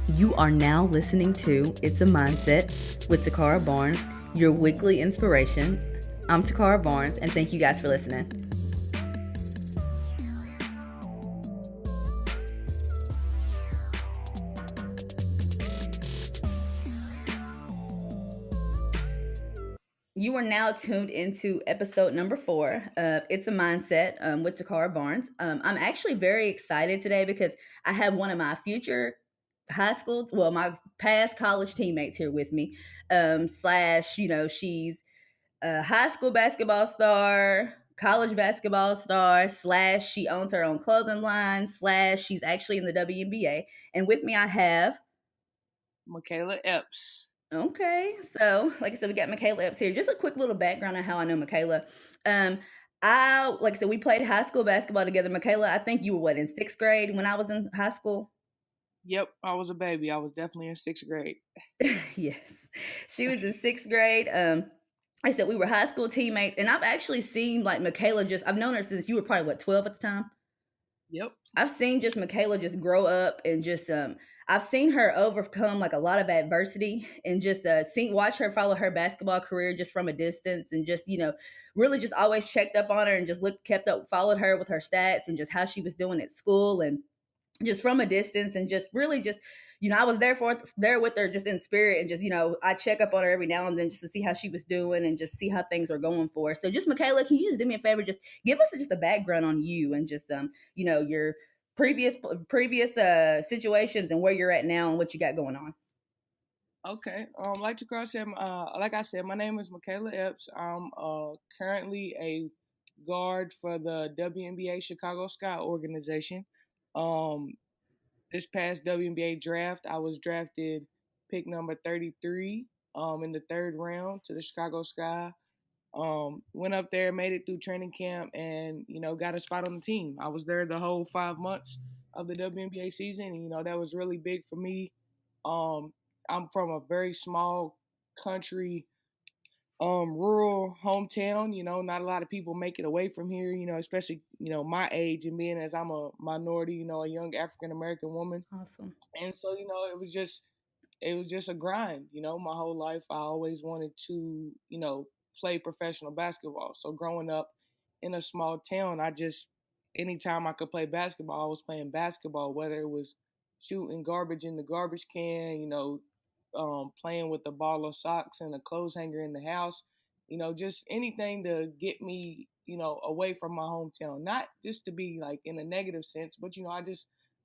You are now listening to It's a Mindset with Tacarra Barnes, your weekly inspiration. I'm Tacarra Barnes, and thank you guys for listening. You are now tuned into episode number 4 of It's a Mindset with Tacarra Barnes. I'm actually very excited today because I have one of my future my past college teammates here with me. She's a high school basketball star, college basketball star, slash, she owns her own clothing line, slash, she's actually in the WNBA. And with me, I have Makayla Epps. Okay, so like I said, we got Makayla Epps here. Just a quick little background on how I know Makayla. Um, I like I said, we played high school basketball together. Makayla, I think you were what in 6th grade when I was in high school. Yep, I was a baby. I was definitely in sixth grade. Yes, she was in 6th grade. I said we were high school teammates, and I've actually seen like Makayla. I've known her since you were probably what 12 at the time. Yep. I've seen just Makayla just grow up and just I've seen her overcome like a lot of adversity and just watch her follow her basketball career just from a distance and just really just always checked up on her and just kept up followed her with her stats and just how she was doing at school and just from a distance and just really just I was there with her just in spirit and just I check up on her every now and then just to see how she was doing and just see how things are going for her. So just Makayla, can you just do me a favor, just give us just a background on you and just your previous situations and where you're at now and what you got going on. Okay. Like I said, my name is Makayla Epps. I'm currently a guard for the WNBA Chicago Sky organization. Um, this past WNBA draft, I was drafted pick number 33 in the third round to the Chicago Sky. Went up there, made it through training camp, and got a spot on the team. I was there the whole 5 months of the WNBA season. And, that was really big for me. Um, I'm from a very small country, rural hometown. Not a lot of people make it away from here. Especially my age and being as I'm a minority. A young African American woman, Awesome. and so it was just a grind, my whole life. I always wanted to, play professional basketball. So growing up in a small town, anytime I could play basketball, I was playing basketball, whether it was shooting garbage in the garbage can, playing with a ball of socks and a clothes hanger in the house, just anything to get me, away from my hometown. Not just to be like in a negative sense, but,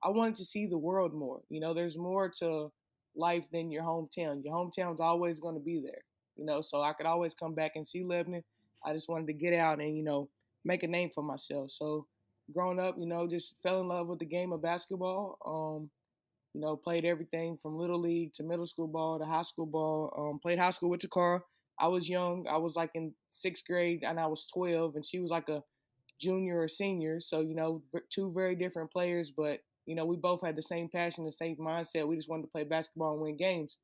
I wanted to see the world more. There's more to life than your hometown. Your hometown's always going to be there, so I could always come back and see Lebanon. I just wanted to get out and, make a name for myself. So growing up, just fell in love with the game of basketball. Played everything from little league to middle school ball to high school ball. Played high school with Tacarra. I was young. I was like in 6th grade and I was 12 and she was like a junior or senior. So, two very different players, but, we both had the same passion, the same mindset. We just wanted to play basketball and win games.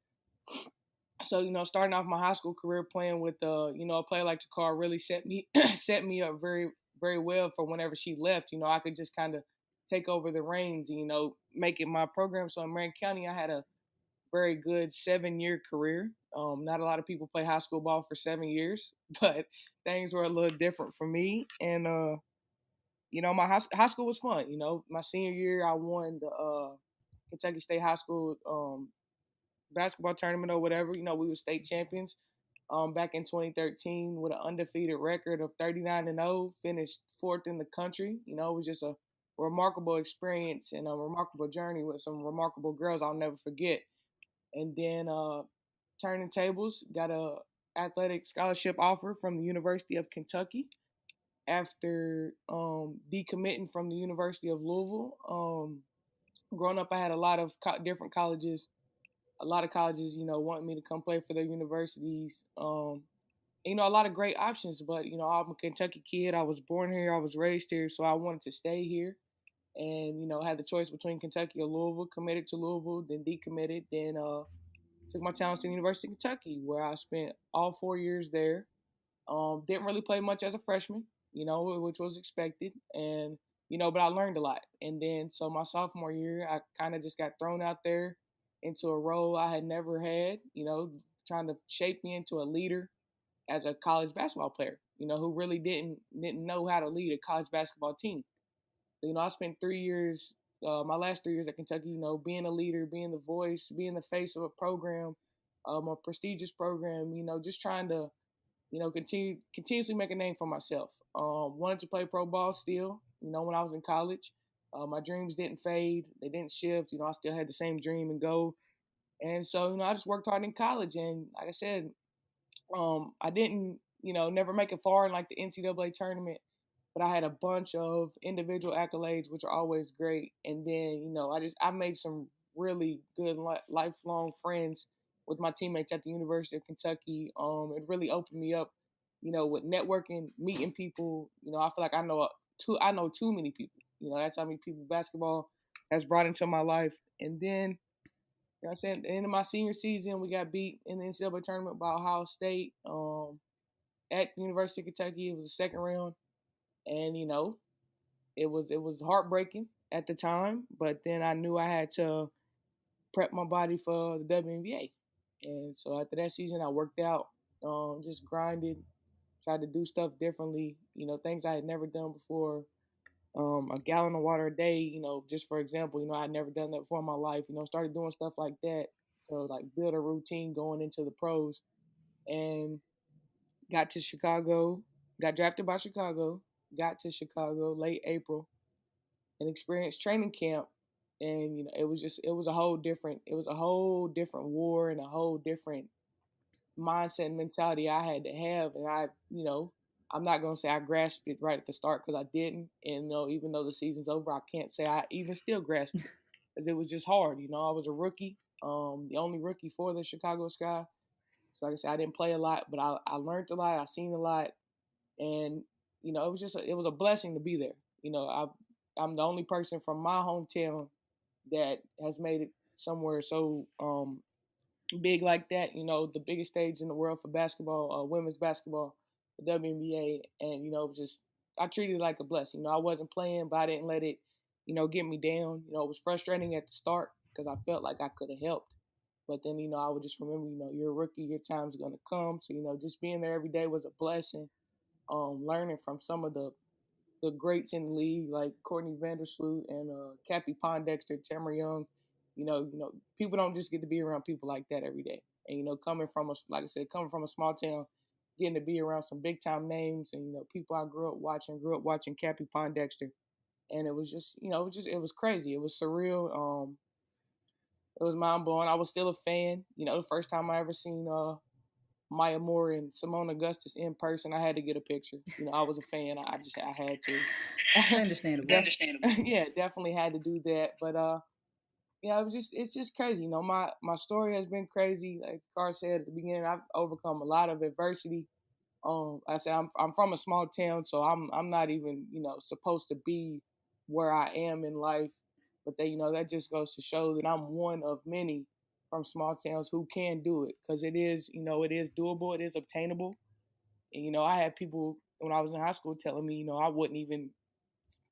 So, starting off my high school career playing with, a player like Tacarra really set me set me up very, very well for whenever she left. I could just kind of take over the reins and, make it my program. So in Marion County, I had a very good 7-year career. Not a lot of people play high school ball for 7 years, but things were a little different for me. And my high school was fun. My senior year, I won the Kentucky State High School basketball tournament or whatever. We were state champions back in 2013 with an undefeated record of 39-0, finished fourth in the country. It was just a remarkable experience and a remarkable journey with some remarkable girls I'll never forget. And then turning tables, got a athletic scholarship offer from the University of Kentucky after decommitting from the University of Louisville. Growing up, I had a lot of different colleges, wanting me to come play for their universities. A lot of great options, but I'm a Kentucky kid. I was born here, I was raised here, so I wanted to stay here. And had the choice between Kentucky or Louisville. Committed to Louisville, then decommitted, then took my talents to the University of Kentucky, where I spent all 4 years there. Didn't really play much as a freshman, which was expected, and but I learned a lot. And then so my sophomore year, I kind of just got thrown out there into a role I had never had, trying to shape me into a leader as a college basketball player, who really didn't know how to lead a college basketball team. I spent 3 years, my last 3 years at Kentucky, being a leader, being the voice, being the face of a program, a prestigious program, just trying to, continuously make a name for myself. Wanted to play pro ball still, when I was in college. My dreams didn't fade, they didn't shift. I still had the same dream and goal. And so, I just worked hard in college. And like I said, I didn't, never make it far in like the NCAA tournament, but I had a bunch of individual accolades, which are always great. And then, I made some really good lifelong friends with my teammates at the University of Kentucky. It really opened me up, with networking, meeting people. I feel like I know too many people. That's how many people basketball has brought into my life. And then, I said, at the end of my senior season, we got beat in the NCAA tournament by Ohio State. At the University of Kentucky, it was the second round, and it was heartbreaking at the time. But then I knew I had to prep my body for the WNBA, and so after that season, I worked out, just grinded, tried to do stuff differently. Things I had never done before. A gallon of water a day, just for example, I had never done that before in my life. Started doing stuff like that to like build a routine going into the pros, and got to Chicago, got drafted by Chicago, got to Chicago late April, and experienced training camp. And it was a whole different war and a whole different mindset and mentality I had to have. And I'm not gonna say I grasped it right at the start because I didn't. And even though the season's over, I can't say I even still grasped it because it was just hard. I was a rookie, the only rookie for the Chicago Sky. So like I said, I didn't play a lot, but I learned a lot. I seen a lot, and it was a blessing to be there. I'm the only person from my hometown that has made it somewhere so big like that. The biggest stage in the world for basketball, women's basketball, the WNBA, and it was just I treated it like a blessing. I wasn't playing, but I didn't let it, get me down. It was frustrating at the start because I felt like I could have helped. But then, I would just remember, you're a rookie, your time's gonna come. So, just being there every day was a blessing. Learning from some of the greats in the league like Courtney Vandersloot and Cappie Pondexter, Tamara Young. People don't just get to be around people like that every day. And coming from like I said, coming from a small town, getting to be around some big time names and people I grew up watching Cappie Pondexter, and it was just it was crazy. It was surreal. It was mind blowing. I was still a fan. The first time I ever seen Maya Moore and Simone Augustus in person, I had to get a picture. I was a fan. I had to. Understandable. Understandable. Yeah, definitely had to do that. But yeah, it's just crazy. My story has been crazy. Like Carr said at the beginning, I've overcome a lot of adversity. I said I'm from a small town, so I'm not even supposed to be where I am in life. But that just goes to show that I'm one of many from small towns who can do it because it is doable, it is obtainable. And I had people when I was in high school telling me I wouldn't even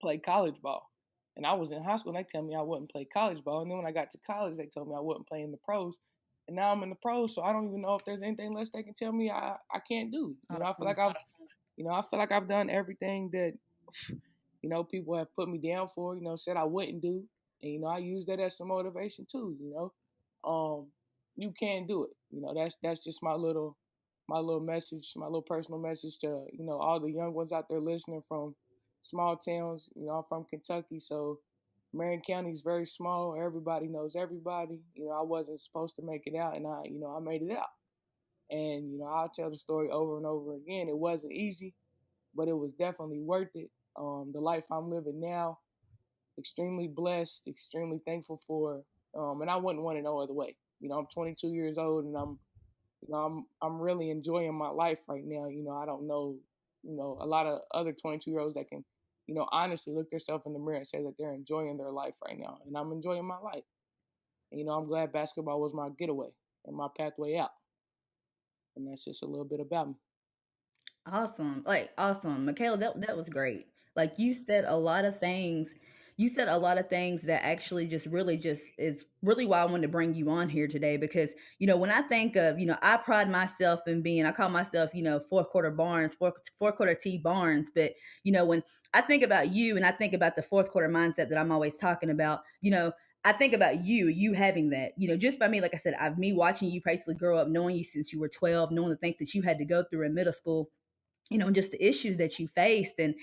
play college ball. And I was in high school and they tell me I wouldn't play college ball. And then when I got to college, they told me I wouldn't play in the pros. And now I'm in the pros, so I don't even know if there's anything less they can tell me I can't do. I feel like Awesome. I've done everything that people have put me down for. Said I wouldn't do, and I use that as some motivation too. You can do it. That's just my little message, my little personal message to all the young ones out there listening from small towns. I'm from Kentucky, so Marion County is very small. Everybody knows everybody. I wasn't supposed to make it out, and I made it out. And I'll tell the story over and over again. It wasn't easy, but it was definitely worth it. The life I'm living now, extremely blessed, extremely thankful for, and I wouldn't want it no other way. I'm 22 years old, and I'm really enjoying my life right now. I don't know, a lot of other 22-year-olds that can, honestly look themselves in the mirror and say that they're enjoying their life right now, and I'm enjoying my life. And I'm glad basketball was my getaway and my pathway out, and that's just a little bit about me. Awesome. Like awesome. Makayla, that was great. Like you said a lot of things, You said a lot of things that actually just really just is really why I wanted to bring you on here today because, when I think of, I pride myself in being, I call myself, fourth quarter Barnes, fourth quarter T Barnes. But, when I think about you and I think about the fourth quarter mindset that I'm always talking about, I think about you having that, just by me, like I said, I've me watching you basically grow up, knowing you since you were 12, knowing the things that you had to go through in middle school, and just the issues that you faced. And,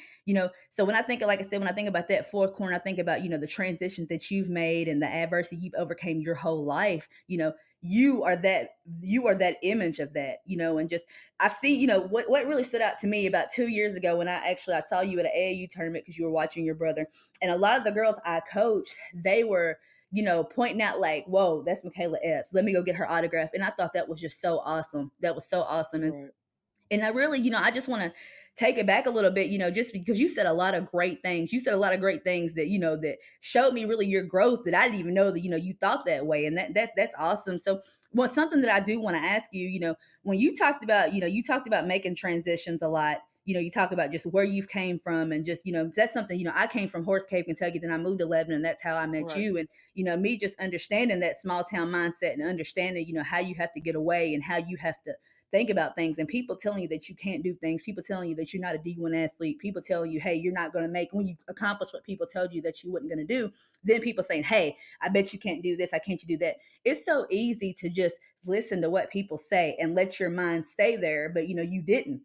so when I think of, like I said, when I think about that fourth corner, I think about, the transitions that you've made and the adversity you've overcame your whole life. You are that image of that, and just I've seen, what really stood out to me about 2 years ago when I saw you at an AAU tournament because you were watching your brother. And a lot of the girls I coached, they were, pointing out like, whoa, that's Makayla Epps. Let me go get her autograph. And I thought that was just so awesome. That was so awesome. Right. And I really, I just want to take it back a little bit, just because you said a lot of great things. You said a lot of great things that, that showed me really your growth that I didn't even know that, you thought that way. And that's awesome. So, well, something that I do want to ask you, when you talked about making transitions a lot, you talk about just where you've came from and just, that's something, I came from Horse Cave, Kentucky, then I moved to Lebanon, and that's how I met Right. you. And, me just understanding that small town mindset and understanding, how you have to get away and how you have to think about things, and people telling you that you can't do things, people telling you that you're not a D1 athlete, people telling you, hey, you're not going to make, when you accomplish what people told you that you wasn't going to do, then people saying, hey, I bet you can't do this, I can't you do that. It's so easy to just listen to what people say and let your mind stay there, but you didn't.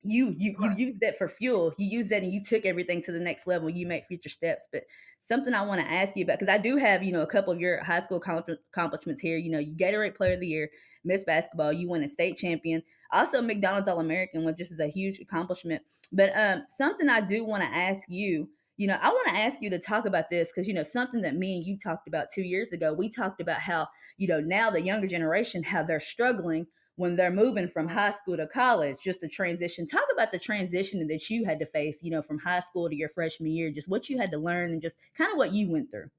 You Right. use that for fuel. You use that and you took everything to the next level. You make future steps. But something I want to ask you about, because I do have, a couple of your high school accomplishments here. You Gatorade Player of the Year, Miss Basketball, you won a state champion. Also, McDonald's All American was just a huge accomplishment. But something I do want to ask you, I want to ask you to talk about this because, something that me and you talked about 2 years ago. We talked about how, now the younger generation, how they're struggling when they're moving from Right. high school to college, just the transition. Talk about the transition that you had to face, from high school to your freshman year, just what you had to learn and just kind of what you went through.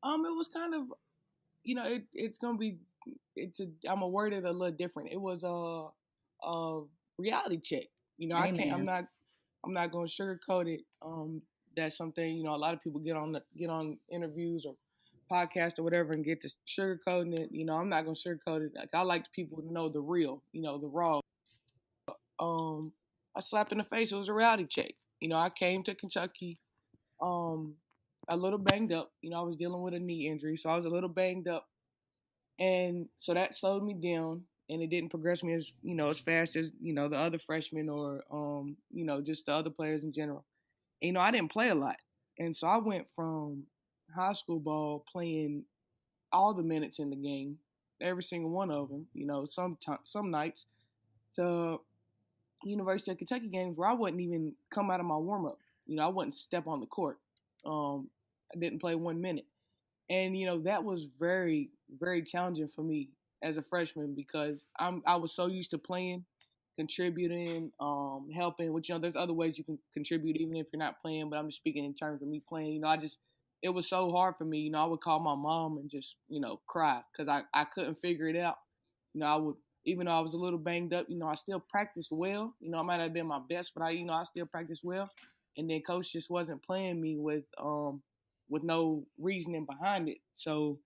It was kind of, it's gonna be, I'm gonna word it a little different. It was a reality check. I can't. Amen. I'm not gonna sugarcoat it. That's something, a lot of people get on interviews or podcasts or whatever and get to sugarcoating it. I'm not gonna sugarcoat it. Like, I like people to know the real, the raw. Um, I slapped in the face. It was a reality check. I came to Kentucky, um, a little banged up. I was dealing with a knee injury, so I was a little banged up, and so that slowed me down. And it didn't progress me as fast as the other freshmen or just the other players in general. And, I didn't play a lot, and so I went from high school ball playing all the minutes in the game, every single one of them. Some nights to University of Kentucky games where I wouldn't even come out of my warm up. I wouldn't step on the court. I didn't play 1 minute, and that was very very challenging for me as a freshman because I was so used to playing, contributing, helping. Which there's other ways you can contribute even if you're not playing. But I'm just speaking in terms of me playing. It was so hard for me. I would call my mom and just cry because I couldn't figure it out. I would, even though I was a little banged up, I still practiced well. I might have been my best, but I still practiced well. And then coach just wasn't playing me with no reasoning behind it. So,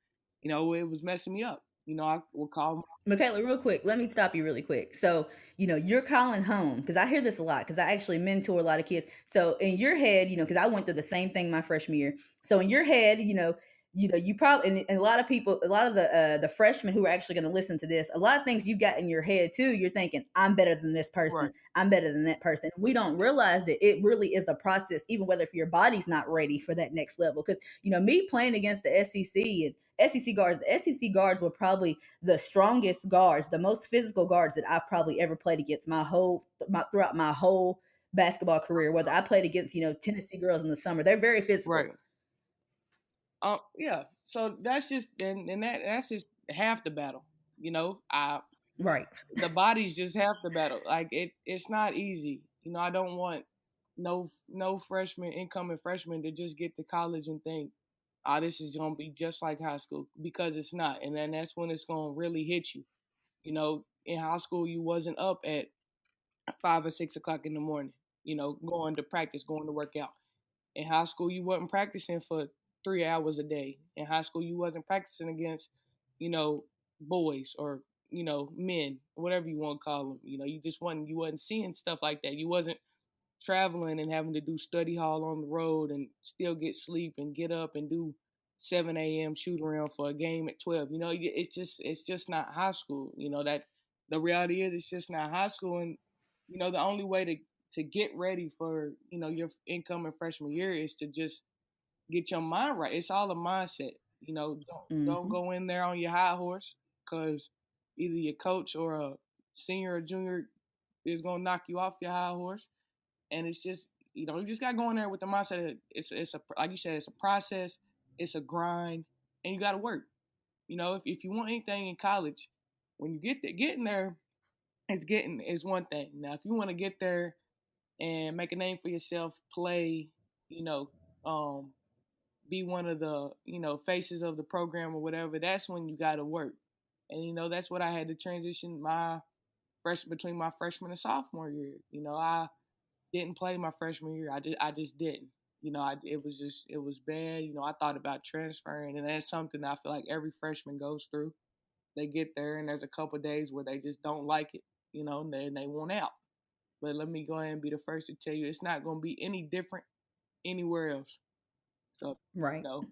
it was messing me up. I would call. Michaela, real quick, let me stop you really quick. So, you're calling home because I hear this a lot because I actually mentor a lot of kids. So, in your head, because I went through the same thing my freshman year. So, in your head, you probably and a lot of people, a lot of the freshmen who are actually going to listen to this, a lot of things you got in your head too. You're thinking, I'm better than this person, Right. I'm better than that person. We don't realize that it really is a process, even whether if your body's not ready for that next level. Because me playing against the SEC and SEC guards, the SEC guards were probably the strongest guards, the most physical guards that I've probably ever played against throughout my whole basketball career. Whether I played against Tennessee girls in the summer, they're very physical. Right. Yeah. So that's just and that's just half the battle. I Right. the body's just half the battle. Like it's not easy. I don't want no freshman, incoming freshman to just get to college and think, oh, this is gonna be just like high school, because it's not. And then that's when it's gonna really hit you. In high school you wasn't up at 5 or 6 o'clock in the morning, going to practice, going to work out. In high school, you wasn't practicing for 3 hours a day. In high school, you wasn't practicing against, you know, boys or men, whatever you want to call them. You just wasn't seeing stuff like that. You wasn't traveling and having to do study hall on the road and still get sleep and get up and do 7 a.m. shoot around for a game at 12. It's just not high school. That the reality is it's just not high school. And the only way to get ready for your incoming freshman year is to just get your mind right. It's all a mindset. Don't Hmm. go in there on your high horse, because either your coach or a senior or junior is gonna knock you off your high horse. And it's just you just got to go in there with the mindset that it's a, like you said, it's a process, it's a grind, and you got to work. If you want anything in college, when you getting there, it's one thing. Now, if you want to get there and make a name for yourself, play, you know, um, be one of the faces of the program or whatever, that's when you got to work. And that's what I had to transition my between my freshman and sophomore year. I didn't play my freshman year. I just didn't. It was bad. I thought about transferring, and that's something that I feel like every freshman goes through. They get there, and there's a couple of days where they just don't like it, and they want out. But let me go ahead and be the first to tell you, it's not going to be any different anywhere else. So, you Right. know,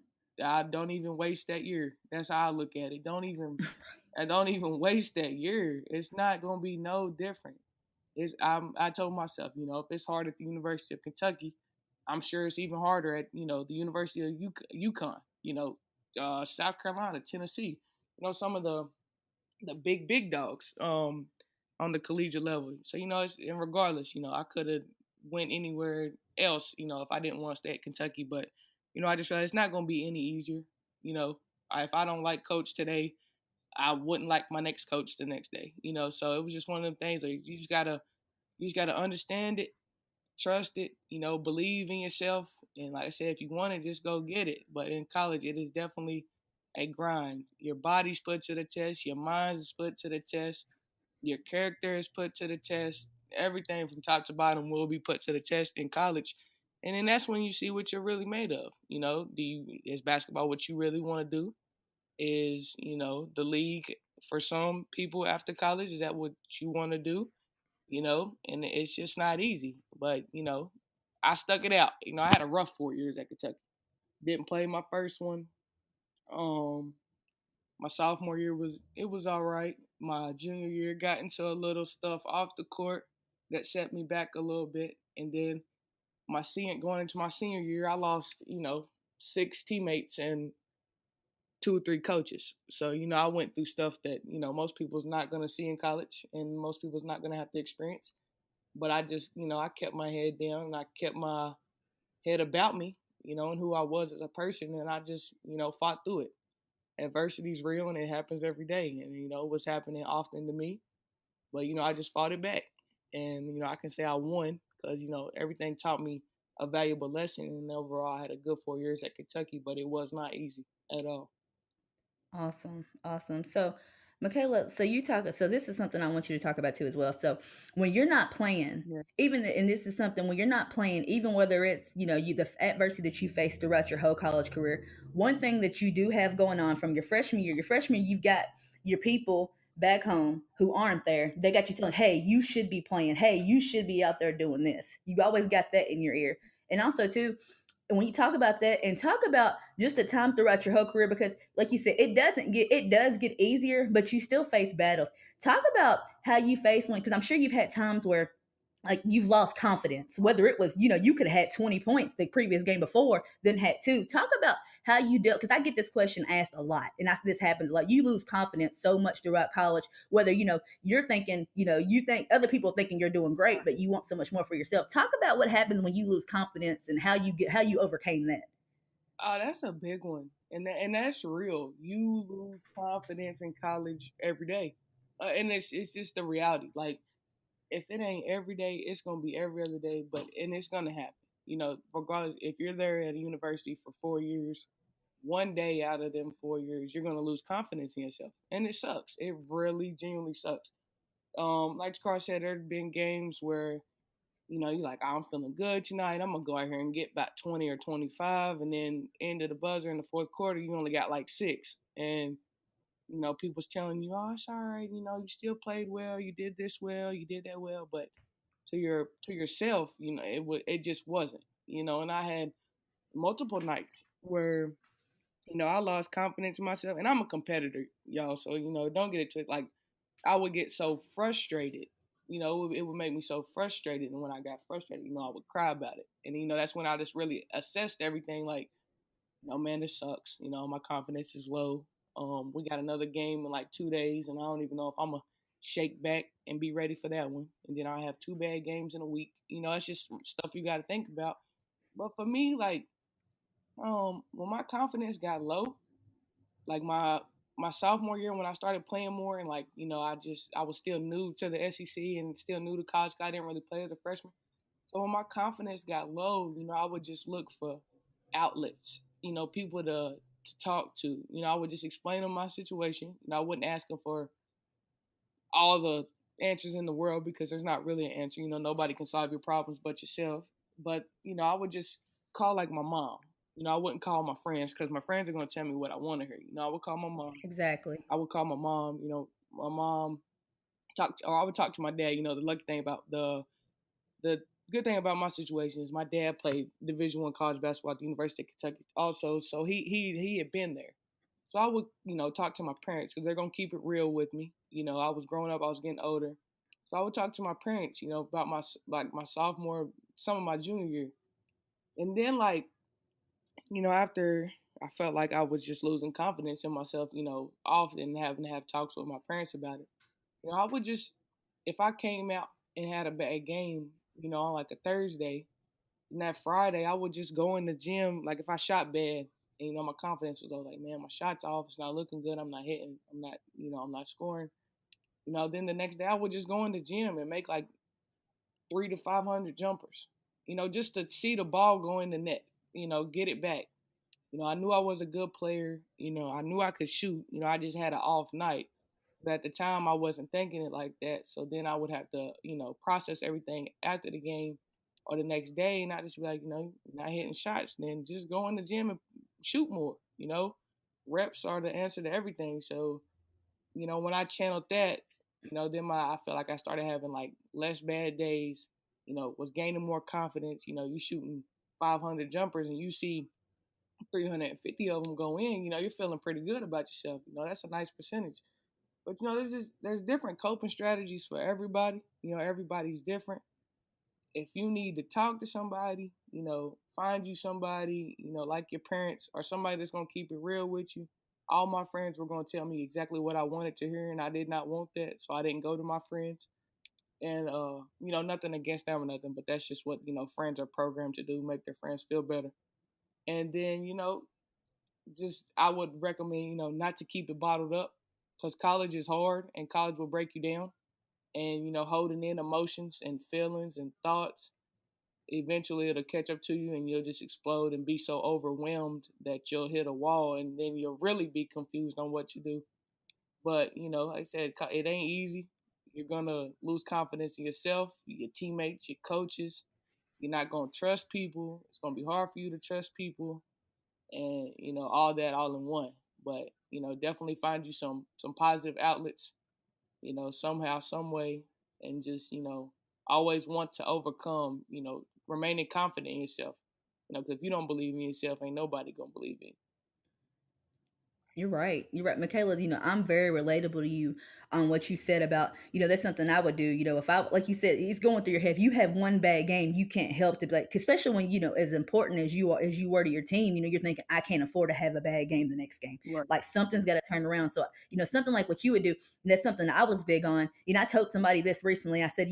I don't even waste that year. That's how I look at it. I don't even waste that year. It's not going to be no different. I told myself, if it's hard at the University of Kentucky, I'm sure it's even harder at the University of UConn, South Carolina, Tennessee, some of the big dogs on the collegiate level. So and regardless, I could have went anywhere else, if I didn't want to stay at Kentucky, but I just realized it's not going to be any easier. You know, if I don't like coach today, I wouldn't like my next coach the next day. So it was just one of them things where you just gotta understand it, trust it, believe in yourself. And like I said, if you want it, just go get it. But in college, it is definitely a grind. Your body's put to the test, your mind is put to the test, your character is put to the test. Everything from top to bottom will be put to the test in college. And then that's when you see what you're really made of. Is basketball what you really want to do? Is, the league for some people after college, is that what you want to do? And it's just not easy. But, I stuck it out. I had a rough 4 years at Kentucky. Didn't play my first one. Um, my sophomore year was all right. My junior year got into a little stuff off the court that set me back a little bit. And then going into my senior year, I lost, six teammates and two or three coaches. So, I went through stuff that, most people's not gonna see in college and most people's not gonna have to experience. But I just, I kept my head down and I kept my head about me, and who I was as a person, and I just, fought through it. Adversity is real and it happens every day, and it was happening often to me. But I just fought it back, and I can say I won because everything taught me a valuable lesson, and overall I had a good 4 years at Kentucky, but it was not easy at all. Awesome. Awesome. So, Michaela, so this is something I want you to talk about too as well. So, when you're not playing, Yeah. and this is something when you're not playing, even whether it's, the adversity that you face throughout your whole college career, one thing that you do have going on from your freshman year, you've got your people back home who aren't there. They got you telling, hey, you should be playing. Hey, you should be out there doing this. You always got that in your ear. And also, too, and when you talk about that and talk about just the time throughout your whole career, because like you said, it does get easier, but you still face battles. Talk about how you face one, because I'm sure you've had times where like you've lost confidence, whether it was, you could have had 20 points the previous game before, then had two. Talk about how you dealt, because I get this question asked a lot, and this happens a lot. You lose confidence so much throughout college, whether you're thinking, you think other people are thinking you're doing great, but you want so much more for yourself. Talk about what happens when you lose confidence and how you overcame that. Oh, that's a big one, and that's real. You lose confidence in college every day, and it's just the reality. Like, if it ain't every day, it's gonna be every other day. And it's gonna happen. Regardless, if you're there at a university for 4 years, one day out of them 4 years, you're gonna lose confidence in yourself, and it sucks. It really genuinely sucks. Like Carl said, there've been games where you're like, oh, I'm feeling good tonight. I'm gonna go out here and get about 20 or 25, and then end of the buzzer in the fourth quarter, you only got like six, and people's telling you, oh, it's all right. You still played well. You did this well. You did that well, but to yourself, it just wasn't. And I had multiple nights where I lost confidence in myself, and I'm a competitor, y'all. So don't get it twisted. Like I would get so frustrated. It would make me so frustrated, and when I got frustrated, I would cry about it. And that's when I just really assessed everything. Like, man, this sucks. My confidence is low. We got another game in like 2 days, and I don't even know if I'm gonna shake back and be ready for that one. And then I have two bad games in a week. It's just stuff you got to think about. But for me, like, when my confidence got low, like my sophomore year when I started playing more, and like I was still new to the SEC and still new to college. I didn't really play as a freshman. So when my confidence got low, I would just look for outlets, people to talk to. I would just explain them my situation. I wasn't asking for all the answers in the world because there's not really an answer. Nobody can solve your problems but yourself. But I would just call like my mom. I wouldn't call my friends because my friends are going to tell me what I want to hear. I would call my mom. Exactly. I would call my mom. My mom or I would talk to my dad. The lucky thing about the good thing about my situation is my dad played Division I college basketball at the University of Kentucky also, so he had been there. So I would talk to my parents because they're gonna keep it real with me. I was growing up, I was getting older, so I would talk to my parents, about my sophomore, some of my junior year, and then like after I felt like I was just losing confidence in myself, often having to have talks with my parents about it. I would just, if I came out and had a bad game, on like a Thursday, and that Friday, I would just go in the gym. Like if I shot bad, and my confidence was low, like, man, my shot's off. It's not looking good. I'm not hitting. I'm not scoring. Then the next day, I would just go in the gym and make like 300 to 500 jumpers. Just to see the ball go in the net. Get it back. I knew I was a good player. I knew I could shoot. I just had an off night. But at the time, I wasn't thinking it like that. So then I would have to, process everything after the game or the next day, and not just be like, not hitting shots. Then just go in the gym and shoot more. Reps are the answer to everything. So, when I channeled that, then I felt like I started having like less bad days. Was gaining more confidence. You shooting 500 jumpers and you see 350 of them go in, you're feeling pretty good about yourself. That's a nice percentage. But there's different coping strategies for everybody. Everybody's different. If you need to talk to somebody, find you somebody, like your parents or somebody that's gonna keep it real with you. All my friends were gonna tell me exactly what I wanted to hear, and I did not want that, so I didn't go to my friends. And nothing against them or nothing, but that's just what friends are programmed to do, make their friends feel better. And then just I would recommend not to keep it bottled up because college is hard and college will break you down. And holding in emotions and feelings and thoughts, eventually it'll catch up to you and you'll just explode and be so overwhelmed that you'll hit a wall and then you'll really be confused on what you do. But like I said, it ain't easy. You're gonna lose confidence in yourself, your teammates, your coaches. You're not gonna trust people. It's gonna be hard for you to trust people, and all that all in one. But definitely find you some positive outlets, somehow, some way, and just always want to overcome, remaining confident in yourself. Because if you don't believe in yourself, ain't nobody gonna believe in you. You're right. You're right, Makayla. I'm very relatable to you on what you said about, that's something I would do. If I, like you said, it's going through your head. If you have one bad game, you can't help to be like, especially when, as important as you are, as you were to your team, you're thinking, I can't afford to have a bad game the next game. Right. Like something's got to turn around. So, something like what you would do, that's something I was big on. I told somebody this recently. I said,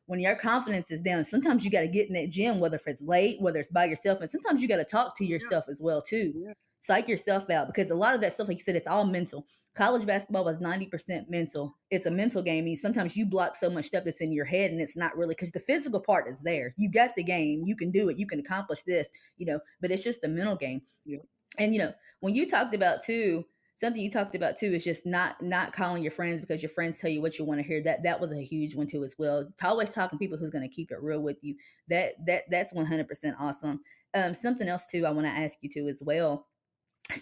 when your confidence is down, sometimes you got to get in that gym, whether if it's late, whether it's by yourself, and sometimes you got to talk to Yeah. yourself as well too. Yeah. Psych yourself out because a lot of that stuff, like you said, it's all mental. College basketball was 90% mental. It's a mental game. I mean, sometimes you block so much stuff that's in your head and it's not really because the physical part is there. You got the game. You can do it. You can accomplish this, but it's just a mental game. Yeah. And, when you talked about too, something you talked about too is just not calling your friends because your friends tell you what you want to hear. That was a huge one too as well. To always talking to people who's going to keep it real with you. That's 100% awesome. Something else too I want to ask you too as well.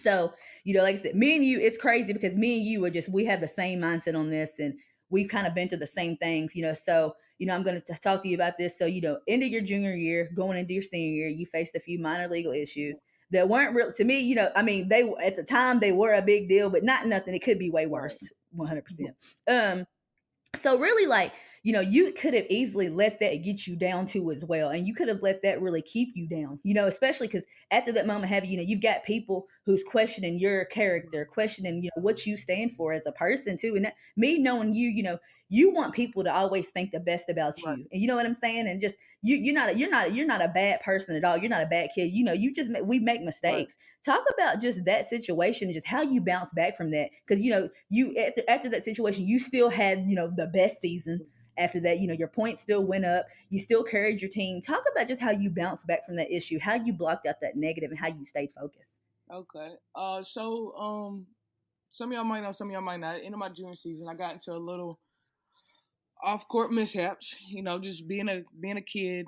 So, like I said, me and you, it's crazy because me and you are just, we have the same mindset on this, and we've kind of been through the same things. So, I'm going to talk to you about this. So, end of your junior year, going into your senior year, you faced a few minor legal issues that weren't real to me. I mean, they, at the time, they were a big deal, but not nothing. It could be way Right. worse, 100%. So really, like, you could have easily let that get you down too as well, and you could have let that really keep you down, especially because after that moment, you've got people who's questioning your character, questioning what you stand for as a person too. And me knowing you, you want people to always think the best about Right. you, and you know what I'm saying. And just you're not a bad person at all. You're not a bad kid. You just we make Right. mistakes. Talk about just that situation and just how you bounce back from that. Because you after that situation, you still had the best season. After that, your points still went up. You still carried your team. Talk about just how you bounced back from that issue, how you blocked out that negative, and how you stayed focused. Okay. Some of y'all might know, some of y'all might not. End of my junior season, I got into a little off court mishaps. Just being a kid,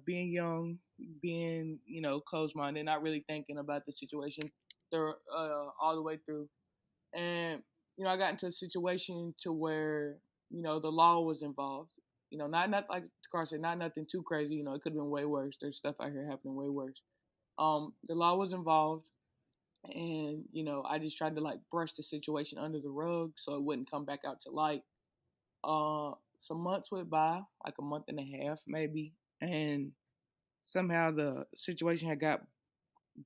being young, being closed minded, not really thinking about the situation through all the way through. And I got into a situation to where the law was involved. Not like Tacarra said, not nothing too crazy. It could have been way worse. There's stuff out here happening way worse. The law was involved, and I just tried to like brush the situation under the rug so it wouldn't come back out to light. Some months went by, like a month and a half maybe, and somehow the situation had got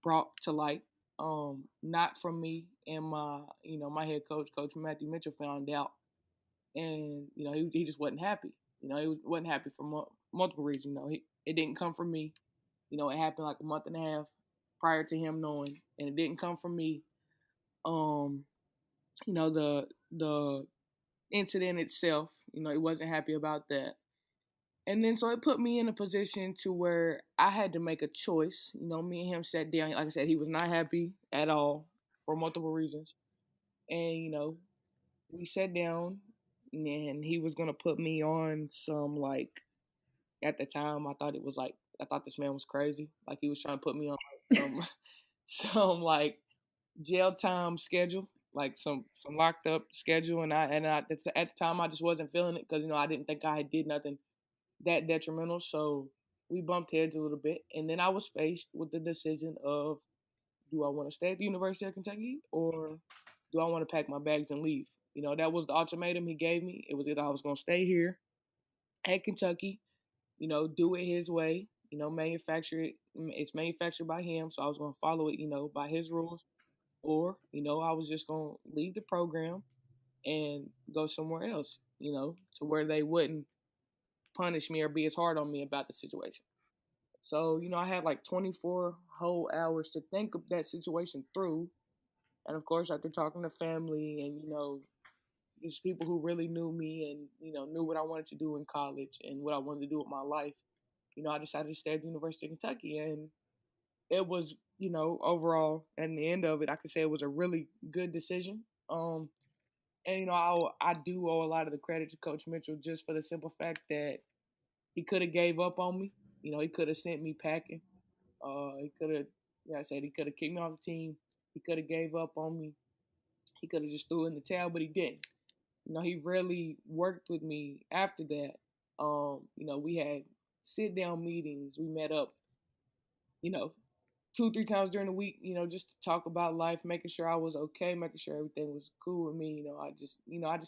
brought to light. Not from me, and my head coach, Coach Matthew Mitchell, found out, and he just wasn't happy. Wasn't happy for multiple reasons. It didn't come from me. It happened like a month and a half prior to him knowing, and it didn't come from me. Um, the incident itself, he wasn't happy about that. And then so it put me in a position to where I had to make a choice. Me and him sat down. Like I said, he was not happy at all for multiple reasons. And, we sat down, and he was gonna put me on some, like, at the time I thought this man was crazy. Like he was trying to put me on like, some some like jail time schedule, like some locked up schedule, and at the time I just wasn't feeling it because I didn't think I did nothing that detrimental. So we bumped heads a little bit, and then I was faced with the decision of, do I want to stay at the University of Kentucky, or do I want to pack my bags and leave? That was the ultimatum he gave me. It was either I was going to stay here at Kentucky, do it his way, manufacture it. It's manufactured by him, so I was going to follow it, by his rules, or I was just going to leave the program and go somewhere else, to where they wouldn't punish me or be as hard on me about the situation. So, I had like 24 whole hours to think of that situation through. And of course, after talking to family and, just people who really knew me and, knew what I wanted to do in college and what I wanted to do with my life, I decided to stay at the University of Kentucky. And it was, overall, at the end of it, I could say it was a really good decision. And, I do owe a lot of the credit to Coach Mitchell just for the simple fact that he could have gave up on me. He could have sent me packing. He could have, like I said, he could have kicked me off the team. He could have gave up on me. He could have just threw in the towel, but he didn't. He really worked with me after that. We had sit down meetings. We met up, you know, 2 or 3 times during the week, just to talk about life, making sure I was okay, making sure everything was cool with me. I just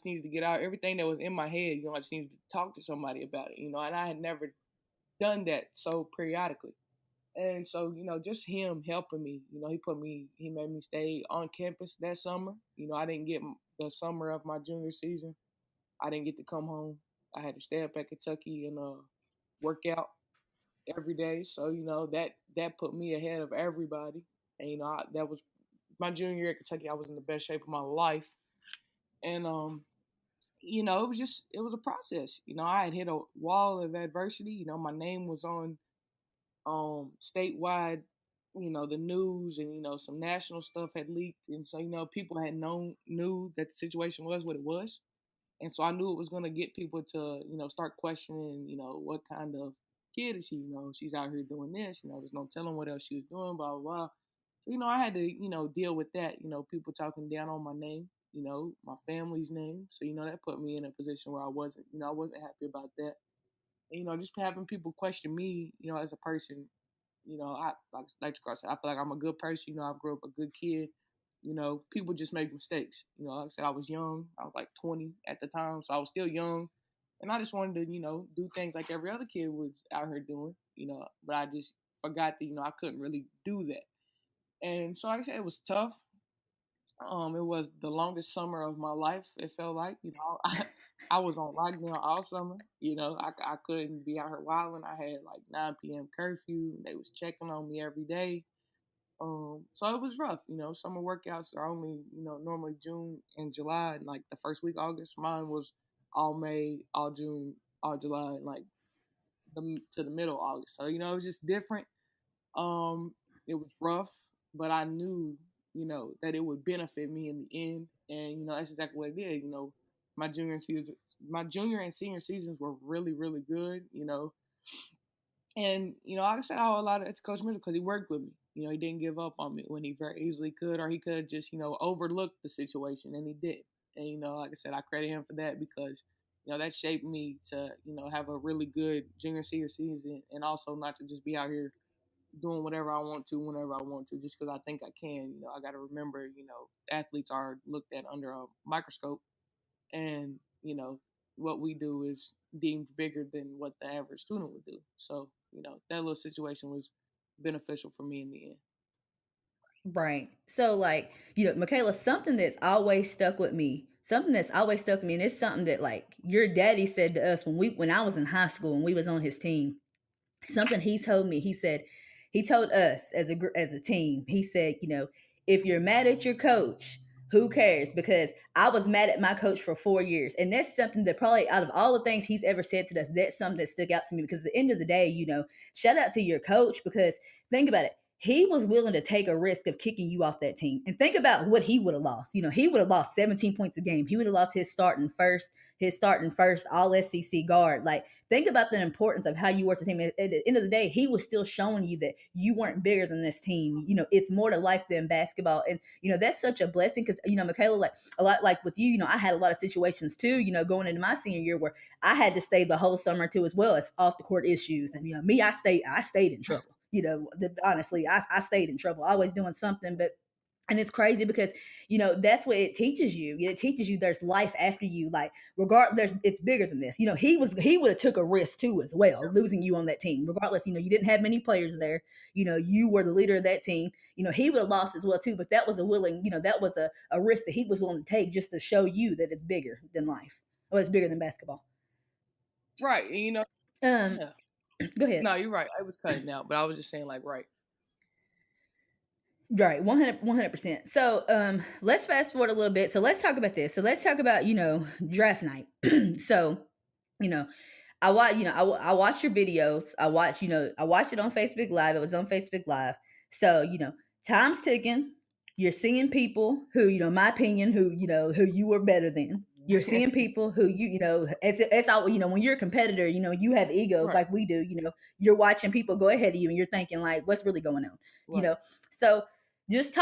needed to get out everything that was in my head. I just needed to talk to somebody about it, and I had never done that so periodically. And so, just him helping me, he made me stay on campus that summer. I didn't get the summer of my junior season. I didn't get to come home. I had to stay up at Kentucky and work out every day. So, that put me ahead of everybody. And, that was my junior year at Kentucky. I was in the best shape of my life. And, it was a process. I had hit a wall of adversity. My name was on statewide the news and some national stuff had leaked, and so people had knew that the situation was what it was, and so I knew it was going to get people to start questioning what kind of kid is she. She's out here doing this. There's no telling what else she was doing. Blah blah blah. So I had to deal with that. People talking down on my name. My family's name. So that put me in a position where I wasn't happy about that. And, just having people question me, as a person. I like I said, I feel like I'm a good person. I grew up a good kid. People just make mistakes. Like I said, I was young. I was like 20 at the time, so I was still young, and I just wanted to, do things like every other kid was out here doing. But I just forgot that, I couldn't really do that. And so, like I said, it was tough. It was the longest summer of my life. It felt like, I was on lockdown all summer. I couldn't be out here wilding. I had like 9 p.m. curfew. They was checking on me every day. So it was rough. Summer workouts are only, normally June and July, and like the first week August. Mine was all May, all June, all July, and like to the middle of August. So it was just different. It was rough, but I knew, that it would benefit me in the end, and that's exactly what it did. My my junior and senior seasons were really, really good. And like I said, I owe a lot of it to Coach Mitchell because he worked with me. He didn't give up on me when he very easily could, or he could have just overlooked the situation, and he did. And like I said, I credit him for that because that shaped me to have a really good junior senior season, and also not to just be out here doing whatever I want to whenever I want to, just because I think I can. I got to remember, athletes are looked at under a microscope, and what we do is deemed bigger than what the average student would do. So that little situation was beneficial for me in the end. Right. So, like, Makayla, something that's always stuck with me, something that's always stuck with me, and it's something that like your daddy said to us when I was in high school and we was on his team. Something he told me, he told us as a team, he said, if you're mad at your coach, who cares? Because I was mad at my coach for 4 years. And that's something that probably out of all the things he's ever said to us, that's something that stuck out to me because at the end of the day, shout out to your coach because think about it. He was willing to take a risk of kicking you off that team. And think about what he would have lost. He would have lost 17 points a game. He would have lost his starting first all SEC guard. Like, think about the importance of how you work the team. At the end of the day, he was still showing you that you weren't bigger than this team. It's more to life than basketball. And, that's such a blessing because, Makayla, like a lot like with you, I had a lot of situations too, going into my senior year where I had to stay the whole summer too, as well as off the court issues. And, me, I stayed in trouble. Honestly, I stayed in trouble, always doing something. But and it's crazy because that's what it teaches you. It teaches you there's life after you. Like regardless, it's bigger than this. He would have took a risk too as well, losing you on that team. Regardless, you didn't have many players there. You were the leader of that team. He would have lost as well too. But that was that was a risk that he was willing to take just to show you that it's bigger than life. Well, it's bigger than basketball. Right. And, Um, yeah. Go ahead. No, you're right. I was cutting out, but I was just saying, like, right. Right, 100%. So, let's fast forward a little bit. So let's talk about this. So let's talk about, draft night. So, you know, I watch your videos. I watched it on Facebook Live. It was on Facebook Live. So, time's ticking. You're seeing people who, my opinion, who you were better than. You're seeing people who it's all, when you're a competitor, you have egos Right. like we do, you're watching people go ahead of you and you're thinking like, what's really going on? You Right. know, so just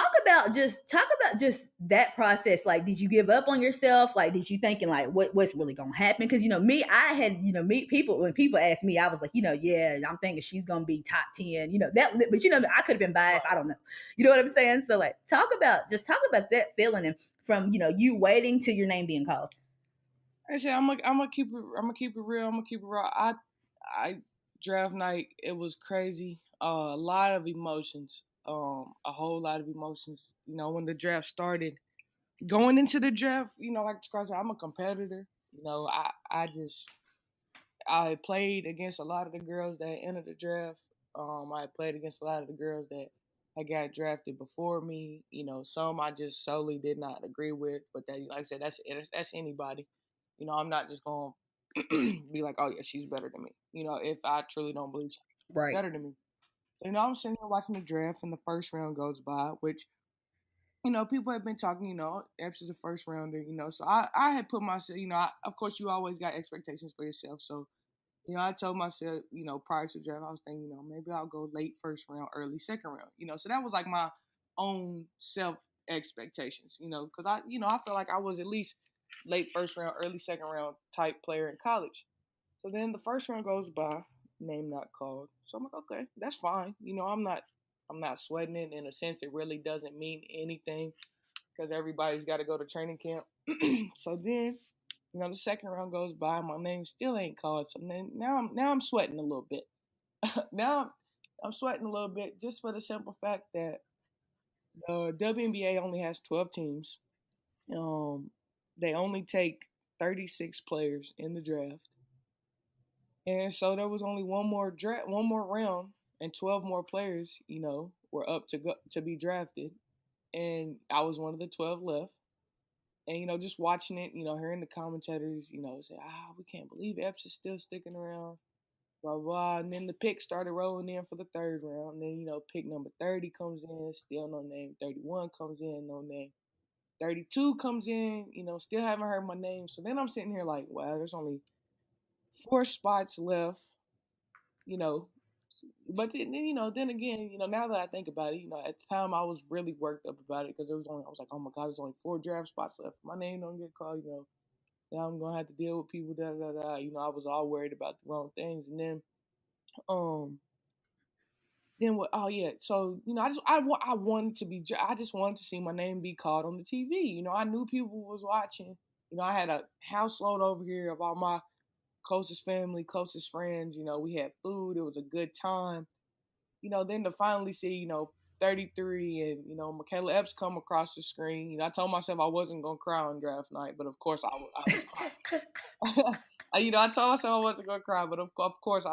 that process. Like, did you give up on yourself? Like, did you thinking like what's really gonna happen? Because me, I had meet people when people asked me, I was like, yeah, I'm thinking she's gonna be top 10. That, but I could have been biased. I Right. don't know. You know what I'm saying? So like, talk about that feeling and from you waiting to your name being called. I said I'm gonna keep it. I'm gonna keep it real. I'm gonna keep it raw. I draft night. It was crazy. A lot of emotions. A whole lot of emotions. When the draft started, going into the draft. Like Scott said, I'm a competitor. I played against a lot of the girls that entered the draft. I played against a lot of the girls that had got drafted before me. Some I just solely did not agree with, but that, like I said, that's anybody. I'm not just gonna be like, oh yeah, she's better than me. If I truly don't believe she's Right. better than me. I'm sitting here watching the draft, and the first round goes by, which people have been talking, Epps is a first rounder, so I had put myself, of course, you always got expectations for yourself. So, I told myself, prior to the draft, I was thinking, maybe I'll go late first round, early second round, so that was like my own self expectations, because I felt like I was at least late first round, early second round type player in college. So then the first round goes by, name not called. So I'm like, okay, that's fine. I'm not sweating it. In a sense, it really doesn't mean anything because everybody's got to go to training camp. So then, the second round goes by, my name still ain't called. So then now I'm sweating a little bit. now I'm sweating a little bit just for the simple fact that the WNBA only has 12 teams. Um, they only take 36 players in the draft. And so there was only one more round, and 12 more players, were up to be drafted, and I was one of the 12 left. And just watching it, hearing the commentators, say, we can't believe Epps is still sticking around, blah blah. And then the pick started rolling in for the third round. And then pick number 30 comes in, still no name. 31 comes in, no name. 32 comes in, still haven't heard my name. So then I'm sitting here like, wow, there's only 4 spots left, you know. But then again, now that I think about it, at the time I was really worked up about it because I was like, oh my god, there's only 4 draft spots left. My name don't get called, now I'm gonna have to deal with people, da da da. I was all worried about the wrong things, and um, then what? Oh yeah, so I wanted to be, I just wanted to see my name be called on the TV. I knew people was watching. I had a house load over here of all my closest family, closest friends. We had food. It was a good time. Then to finally see, 33 and, Makayla Epps come across the screen. I told myself I wasn't going to cry on draft night, but of course I was crying. I told myself I wasn't going to cry, but of course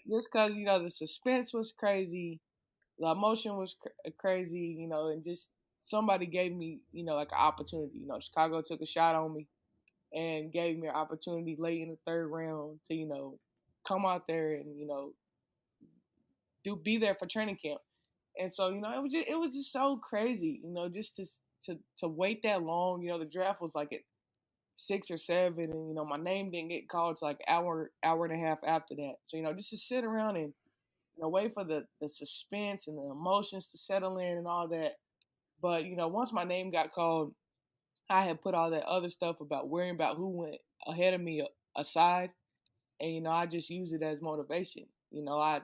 just because, the suspense was crazy, the emotion was crazy, and just somebody gave me, like an opportunity. Chicago took a shot on me and gave me an opportunity late in the third round to, come out there and, do be there for training camp. And so, it was just so crazy, just to wait that long. The draft was like at 6 or 7, and my name didn't get called to like hour and a half after that. So, just to sit around and wait for the suspense and the emotions to settle in and all that. But once my name got called, I had put all that other stuff about worrying about who went ahead of me aside, and I just used it as motivation. I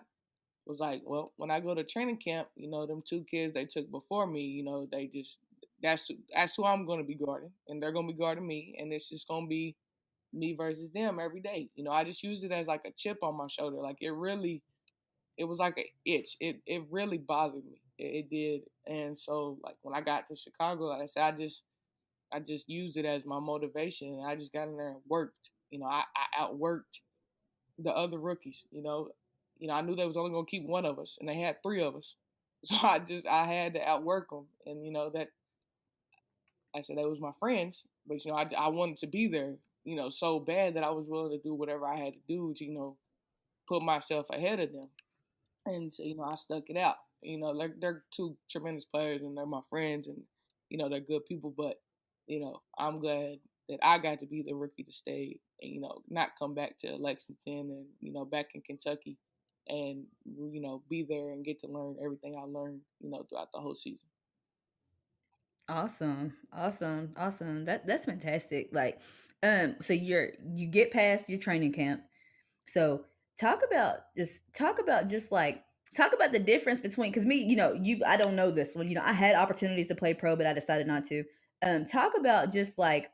was like, well, when I go to training camp, them 2 kids they took before me, they just that's who I'm gonna be guarding, and they're gonna be guarding me, and it's just gonna be me versus them every day. I just used it as like a chip on my shoulder. Like it was like an itch. It really bothered me. It did, and so like when I got to Chicago, like I said, I just used it as my motivation, and I just got in there and worked. I outworked the other rookies. I knew they was only gonna keep one of us, and they had 3 of us. So I had to outwork them, and that I said they was my friends, but I wanted to be there, so bad that I was willing to do whatever I had to do to put myself ahead of them, and so I stuck it out. They're 2 tremendous players, and they're my friends, and they're good people, but I'm glad that I got to be the rookie to stay and not come back to Lexington and back in Kentucky and be there and get to learn everything I learned throughout the whole season. Awesome. Awesome. Awesome. That's fantastic. Like, so you get past your training camp. So talk about the difference between, because me, I don't know this one. I had opportunities to play pro, but I decided not to. Talk about just like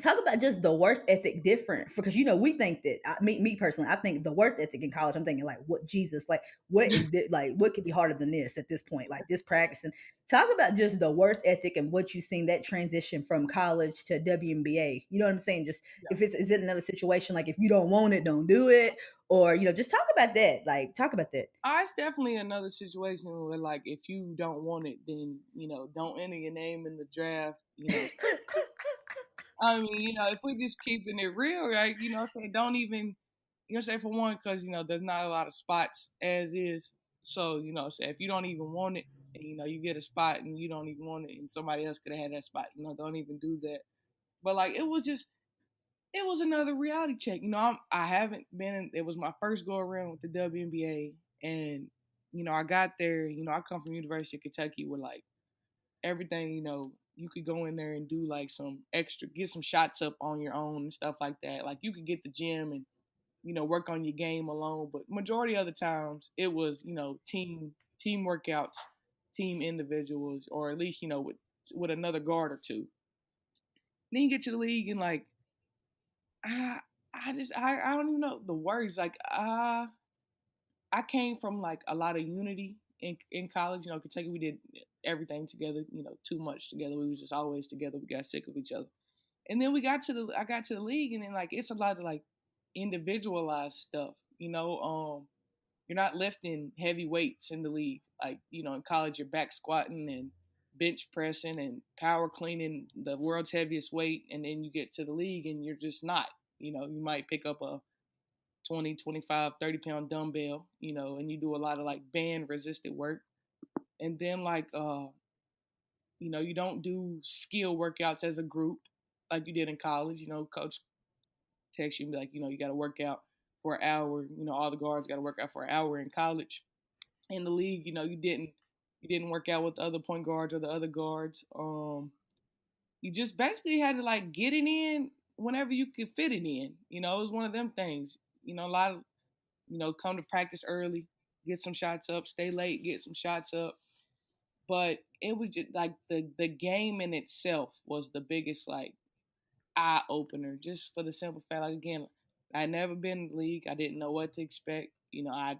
talk about just the work ethic different, because we think that me personally, I think the work ethic in college, I'm thinking like, what Jesus, like what is this, like what could be harder than this at this point, like this practicing. Talk about just the work ethic and what you've seen that transition from college to WNBA. You know what I'm saying? Just Yeah. if it's is it another situation, like if you don't want it, don't do it, or just talk about that, like talk about that. It's definitely another situation where, like, if you don't want it, then don't enter your name in the draft. I mean, if we're just keeping it real, right? Say don't even You know, say for one, because there's not a lot of spots as is. So say if you don't even want it, and you get a spot and you don't even want it, and somebody else could have had that spot. Don't even do that. But like it was another reality check. I haven't been in, it was my first go around with the WNBA, and I got there. I come from University of Kentucky where like everything, you could go in there and do like some extra, get some shots up on your own and stuff like that. Like you could get the gym and work on your game alone, but majority of the times it was team workouts, team individuals, or at least with another guard or two. Then you get to the league and like I I don't even know the words. Like I came from like a lot of unity in college. Kentucky, we did everything together. Too much together. We was just always together. We got sick of each other. And then I got to the league, and then like it's a lot of like individualized stuff. You're not lifting heavy weights in the league. Like in college, you're back squatting and bench pressing and power cleaning the world's heaviest weight, and then you get to the league and you're just not. You might pick up a 20, 25, 30 pound dumbbell, and you do a lot of like band resisted work. And then like you don't do skill workouts as a group like you did in college. Coach texts you and be like, you gotta work out for an hour. All the guards gotta work out for an hour in college. In the league, you didn't work out with the other point guards or the other guards. You just basically had to like get it in whenever you could fit it in. It was one of them things. A lot of come to practice early, get some shots up, stay late, get some shots up. But it was just like the game in itself was the biggest like eye opener, just for the simple fact, like again, I had never been in the league. I didn't know what to expect. I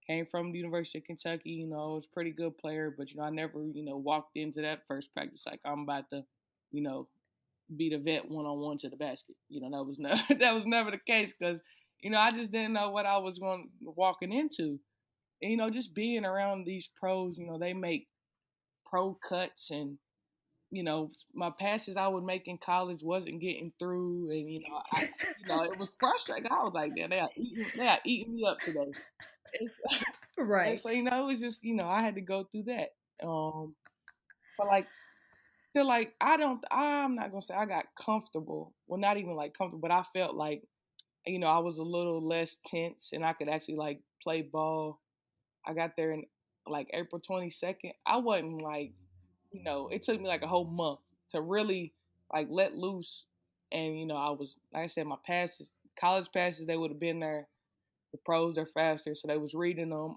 came from the University of Kentucky. I was a pretty good player, but I never walked into that first practice like I'm about to, you know, beat a vet one on one to the basket. That was never that was never the case because I just didn't know what I was going walking into. And, just being around these pros, they make pro cuts and my passes I would make in college wasn't getting through, and it was frustrating. I was like, they are eating me up today. And so, and Right. so it was just I had to go through that. But like feel like I'm not gonna say I got comfortable. Well, not even like comfortable, but I felt like I was a little less tense and I could actually like play ball. I got there in like April 22nd. I wasn't like it took me like a whole month to really like let loose. And I was like I said, my passes, college passes, they would have been there. The pros are faster, so they was reading them.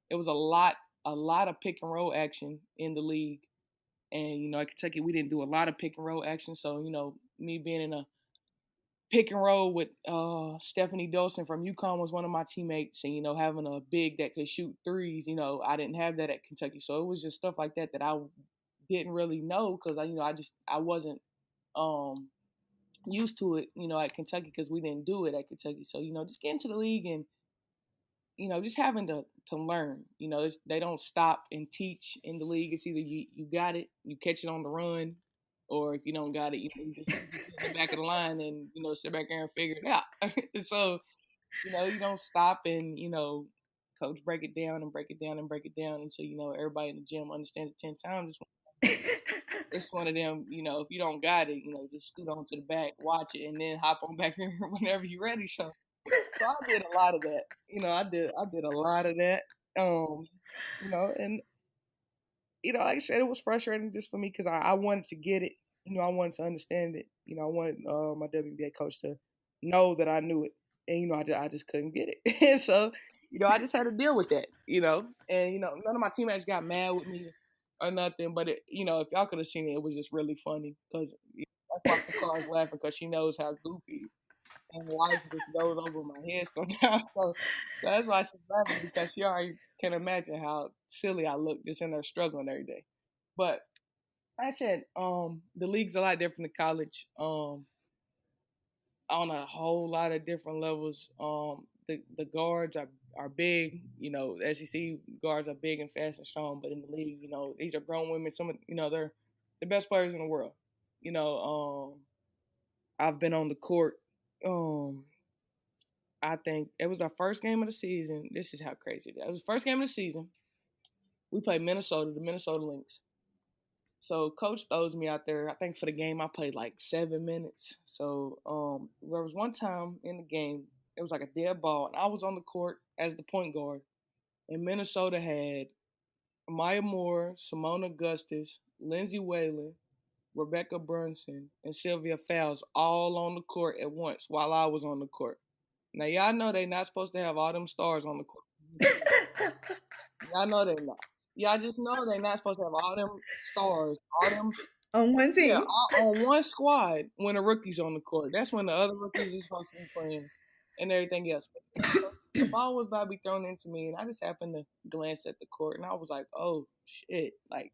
It was a lot of pick and roll action in the league. And at Kentucky, we didn't do a lot of pick and roll action. So me being in a pick and roll with Stephanie Dolson from UConn was one of my teammates, and having a big that could shoot threes. I didn't have that at Kentucky, so it was just stuff like that that I didn't really know because I wasn't used to it. At Kentucky because we didn't do it at Kentucky. So just getting to the league and just having to learn. They don't stop and teach in the league. It's either you got it, you catch it on the run, or if you don't got it, you just get in the back of the line and sit back there and figure it out. So you don't stop and coach break it down and break it down and break it down until everybody in the gym understands it 10 times. It's one of them. If you don't got it, just scoot on to the back, watch it, and then hop on back here whenever you're ready. So I did a lot of that. I did a lot of that. And like I said, it was frustrating just for me because I wanted to get it. I wanted to understand it. I wanted my WNBA coach to know that I knew it, and I just couldn't get it. And so I just had to deal with that. And none of my teammates got mad with me or nothing. But if y'all could have seen it, it was just really funny because that's why Tacarra's laughing because she knows how goofy and life just goes over my head sometimes. So that's why she's laughing because she already can imagine how silly I look just in there struggling every day. But like I said, the league's a lot different than college. On a whole lot of different levels. The guards are big. The SEC guards are big and fast and strong. But in the league, these are grown women. Some of they're the best players in the world. I've been on the court. Um, I think it was our first game of the season. This is how crazy it is. It was the first game of the season. We played Minnesota, the Minnesota Lynx. So coach throws me out there. I think for the game I played like 7 minutes. So there was one time in the game, it was like a dead ball, and I was on the court as the point guard. And Minnesota had Maya Moore, Simone Augustus, Lindsay Whalen, Rebecca Brunson, and Sylvia Fowles all on the court at once while I was on the court. Now y'all know they not supposed to have all them stars on the court. Y'all know they not. Y'all just know they not supposed to have all them stars, all them On one yeah, team. on one squad when the rookies on the court. That's when the other rookies are supposed to be playing and everything else. So the ball was about to be thrown into me, and I just happened to glance at the court, and I was like, "Oh shit! Like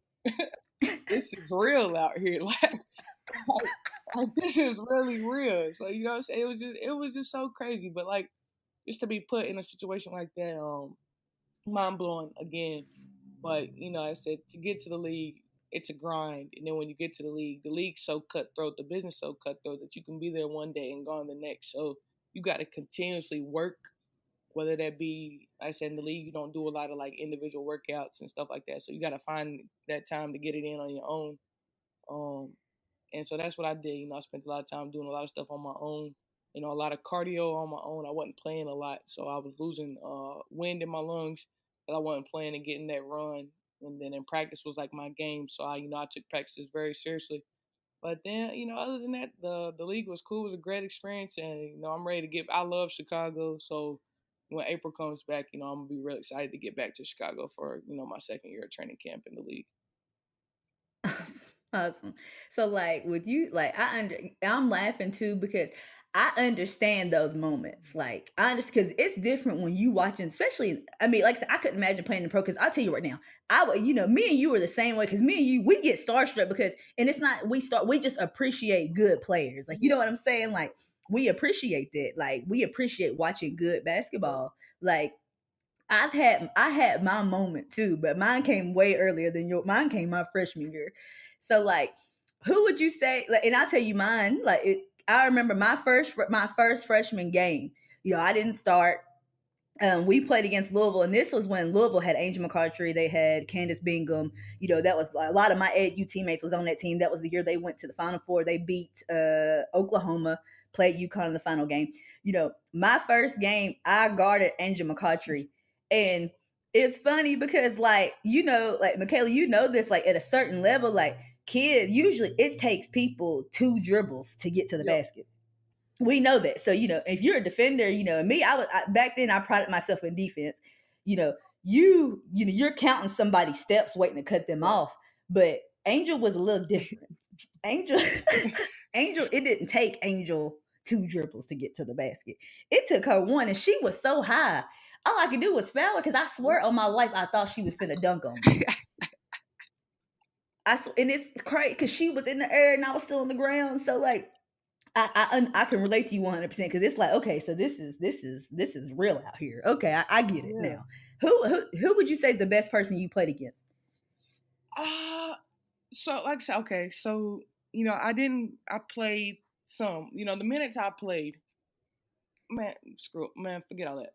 this is real out here. Like this is really real." So you know, what I'm saying? It was just so crazy. But like just to be put in a situation like that, mind blowing again. But you know, I said to get to the league, it's a grind, and then when you get to the league's so cutthroat, the business so cutthroat that you can be there one day and gone the next. So you got to continuously work, whether that be, like I said, in the league, you don't do a lot of like individual workouts and stuff like that. So you got to find that time to get it in on your own. Um, and so that's what I did. You know, I spent a lot of time doing a lot of stuff on my own. You know, a lot of cardio on my own. I wasn't playing a lot, so I was losing wind in my lungs, but I wasn't playing and getting that run. And then in practice was like my game, so I took practices very seriously. But then, other than that, the league was cool. It was a great experience, and I'm ready to get. I love Chicago, so when April comes back, I'm gonna be really excited to get back to Chicago for my second year of training camp in the league. Awesome. Awesome. So like with you, like I'm laughing too because I understand those moments. Like I understand because it's different when you watching, especially. I mean, like I said, I couldn't imagine playing in pro because I'll tell you right now, I would, me and you are the same way because me and you we get starstruck because and it's not we just appreciate good players. Like you know Yeah, what I'm saying? Like we appreciate that. Like we appreciate watching good yeah, basketball. Like I had my moment too, but mine came way earlier than your mine came my freshman year. So like who would you say like and I'll tell you mine, I remember my first freshman game. I didn't start. We played against Louisville, and this was when Louisville had Angel McCartry, they had Candace Bingham. That was a lot of my AU teammates was on that team. That was the year they went to the Final Four. They beat Oklahoma, played UConn in the final game. My first game, I guarded Angel McCartry, and it's funny because like Makayla, this like at a certain level, like kids usually it takes people two dribbles to get to the yep, basket. We know that. So, if you're a defender, and me, back then I prided myself in defense. You know, you're counting somebody's steps waiting to cut them right. off. But Angel was a little different. Angel Angel, it didn't take Angel two dribbles to get to the basket. It took her one, and she was so high. All I could do was foul her because I swear on my life I thought she was finna dunk on me. And it's crazy because she was in the air and I was still on the ground. So like I can relate to you 100% because it's like okay, so this is real out here. Okay, I get it Yeah. now. Who would you say is the best person you played against? Uh so like I said, okay, so I played some. The minutes I played, man, man, forget all that.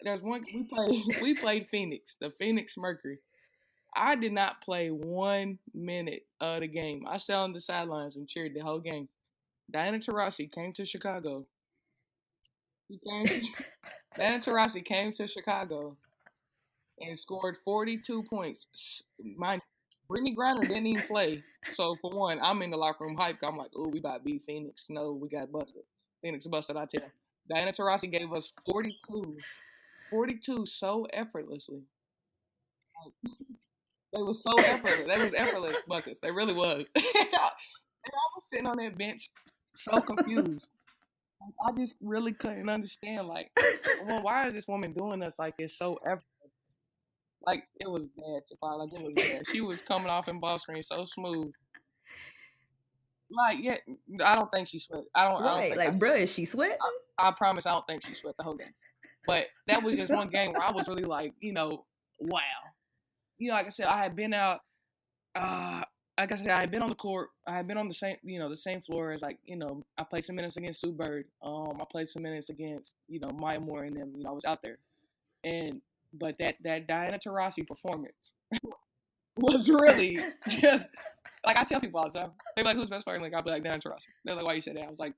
There's one we played we played Phoenix, the Phoenix Mercury. I did not play 1 minute of the game. I sat on the sidelines and cheered the whole game. Diana Taurasi came to Chicago. He came to Diana Taurasi came to Chicago and scored 42 points. Mind you, Brittany Griner didn't even play. So for one, I'm in the locker room hype. I'm like, oh, we about to beat Phoenix. No, we got busted. Phoenix busted, I tell you. Diana Taurasi gave us 42. 42 so effortlessly. They was so effortless. They was effortless buckets. They really was. And I was sitting on that bench so confused. I just really couldn't understand. Like, well, why is this woman doing us like this so effortless? Like it was bad to find. Like it was bad. She was coming off in ball screen so smooth. Like yeah, I don't think she sweat. I don't Right, think I like, sweat. bruh, is she sweating? I promise I don't think she sweat the whole game. But that was just one game where I was really like, wow. Like I said, I had been out. like I said, I had been on the court. I had been on the same, the same floor as like, I played some minutes against Sue Bird. I played some minutes against, Maya Moore and them. I was out there, and but that Diana Taurasi performance was really just like I tell people all the time. They're like, "Who's best player?" I'm like, I'll be like Diana Taurasi. They're like, "Why you say that?" I was like,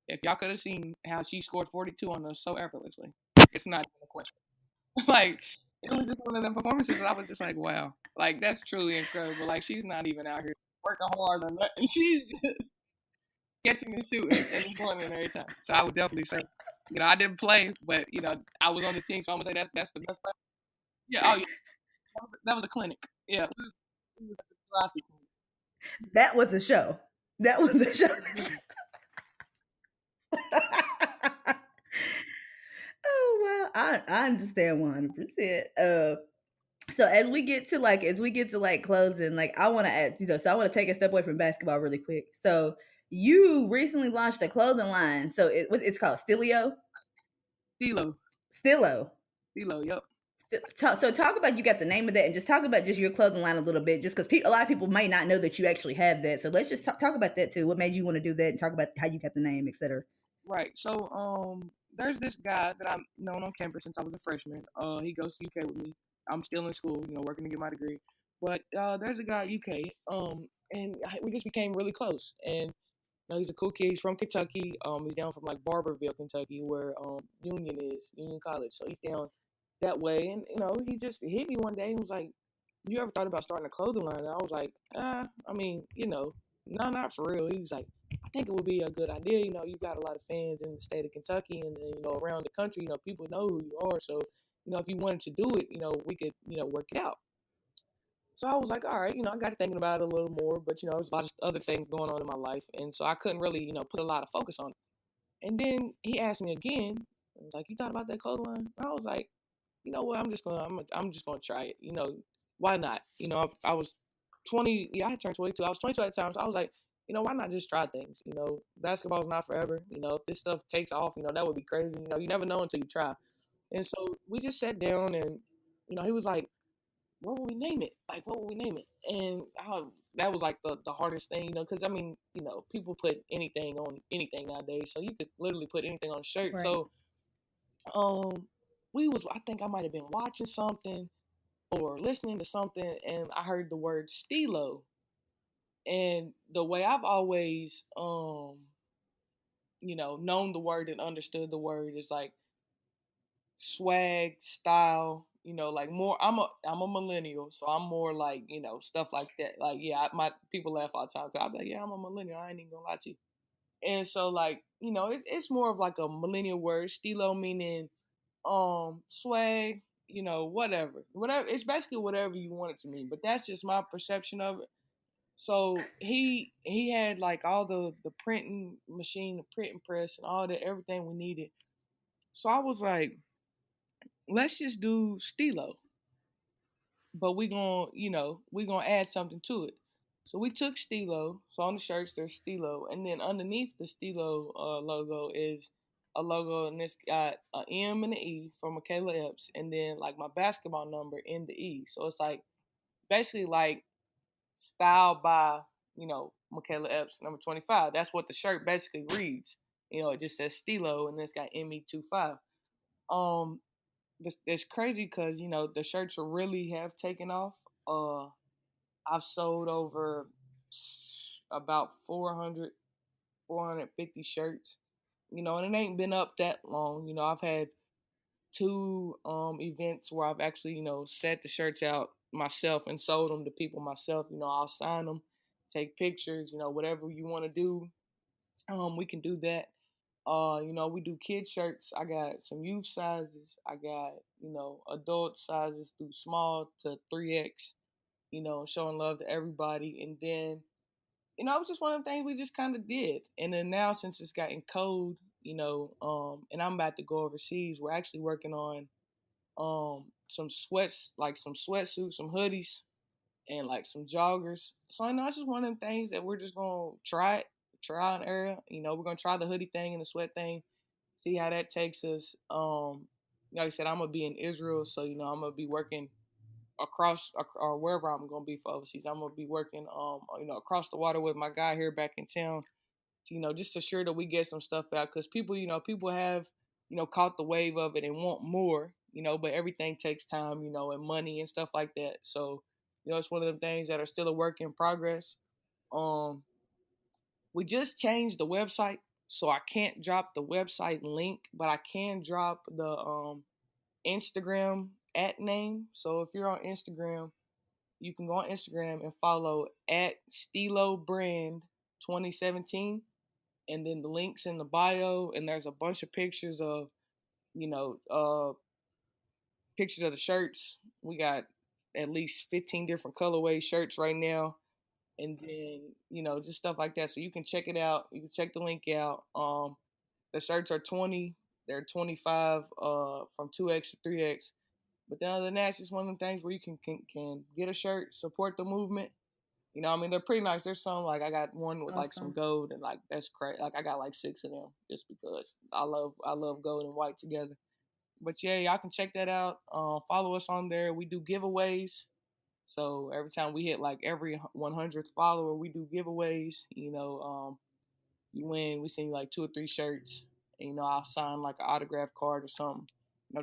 "If y'all could have seen how she scored 42 on us so effortlessly, it's not even a question." Like it was just one of the performances that I was just like, wow, like that's truly incredible. Like she's not even out here working hard or nothing. She's just catching and shooting and scoring every time. So I would definitely say, I didn't play, but I was on the team, so I'm gonna say that's the best player. Yeah, oh yeah, that was a clinic. Yeah, it was a Rossi That was a show. That was a show. clinic. Oh wow, I understand 100%. So as we get to like closing, like I want to add, so I want to take a step away from basketball really quick. So you recently launched a clothing line. So it's called Steelo. Steelo, Stillo. Steelo, yep. So talk about, you got the name of that, and just talk about just your clothing line a little bit, just because a lot of people might not know that you actually have that. So let's just talk about that too. What made you want to do that, and talk about how you got the name, etc. Right. So there's this guy that I've known on campus since I was a freshman. He goes to UK with me. I'm still in school, working to get my degree. But there's a guy at UK. And we just became really close. And he's a cool kid. He's from Kentucky. He's down from like Barberville, Kentucky, where Union College. So he's down that way. And he just hit me one day and was like, "You ever thought about starting a clothing line?" And I was like, I mean, no, not for real. He was like, "I think it would be a good idea. You've got a lot of fans in the state of Kentucky and around the country. People know who you are. So, if you wanted to do it, we could, work it out." So I was like, all right, I got thinking about it a little more, but there's a lot of other things going on in my life, and so I couldn't really, put a lot of focus on it. And then he asked me again, and was like, "You thought about that clothing line?" And I was like, "You know what? I'm just gonna try it. Why not? I was 20. Yeah, I had turned 22. I was 22 at the time, so I was like, why not just try things? Basketball's not forever. If this stuff takes off, that would be crazy. You never know until you try. And so we just sat down, and he was like, "What would we name it? Like, what would we name it?" And that was like the hardest thing, because I mean, people put anything on anything nowadays, so you could literally put anything on a shirt. Right. So, I think I might have been watching something or listening to something, and I heard the word Steelo, and the way I've always, known the word and understood the word is like swag, style, like more. I'm a millennial, so I'm more like stuff like that. Like yeah, my people laugh all the time. Cause I'm like, yeah, I'm a millennial. I ain't even gonna lie to you. And so like it's more of like a millennial word. Stilo meaning swag. Whatever. It's basically whatever you want it to mean. But that's just my perception of it. So he had like all the printing machine, the printing press, and all the everything we needed. So I was like, let's just do Stilo, but we gonna add something to it. So we took Stilo. So on the shirts there's Stilo, and then underneath the Stilo logo is a logo, and it's got an M and an E for Makayla Epps, and then like my basketball number in the E. So it's like basically like styled by Makayla Epps, number 25. That's what the shirt basically reads. It just says Stilo, and it's got ME25. Um, it's crazy because the shirts really have taken off. I've sold over about 450 shirts. And it ain't been up that long. I've had two events where I've actually set the shirts out myself and sold them to people myself. I'll sign them, take pictures. Whatever you want to do, we can do that. We do kid shirts. I got some youth sizes. I got, adult sizes through small to 3X, showing love to everybody. And then, it was just one of the things we just kind of did. And then now, since it's gotten cold, and I'm about to go overseas, we're actually working on some sweats, like some sweatsuits, some hoodies, and like some joggers. So I know it's just one of them things that we're just gonna try an area. We're gonna try the hoodie thing and the sweat thing, see how that takes us. Like I said, I'm gonna be in Israel, so I'm gonna be working across or wherever I'm gonna be for overseas. I'm gonna be working across the water with my guy here back in town. Just to ensure that we get some stuff out because people have caught the wave of it and want more. But everything takes time, and money and stuff like that. So it's one of them things that are still a work in progress. Um, we just changed the website, so I can't drop the website link, but I can drop the Instagram at name. So if you're on Instagram, you can go on Instagram and follow at Steelo Brand 2017, and then the links in the bio, and there's a bunch of pictures of you know pictures of the shirts. We got at least 15 different colorway shirts right now, and then just stuff like that. So you can check it out. You can check the link out. The shirts are 20. They're 25 from 2X to 3X. But then other than that, it's just one of them things where you can get a shirt, support the movement. They're pretty nice. There's some like I got one with like some Awesome. gold and like that's crazy. Like I got like 6 of them just because I love gold and white together. But yeah, y'all can check that out. Follow us on there. We do giveaways. So every time we hit like every 100th follower, we do giveaways. You win. We send you like 2 or 3 shirts. And, I'll sign like an autograph card or something.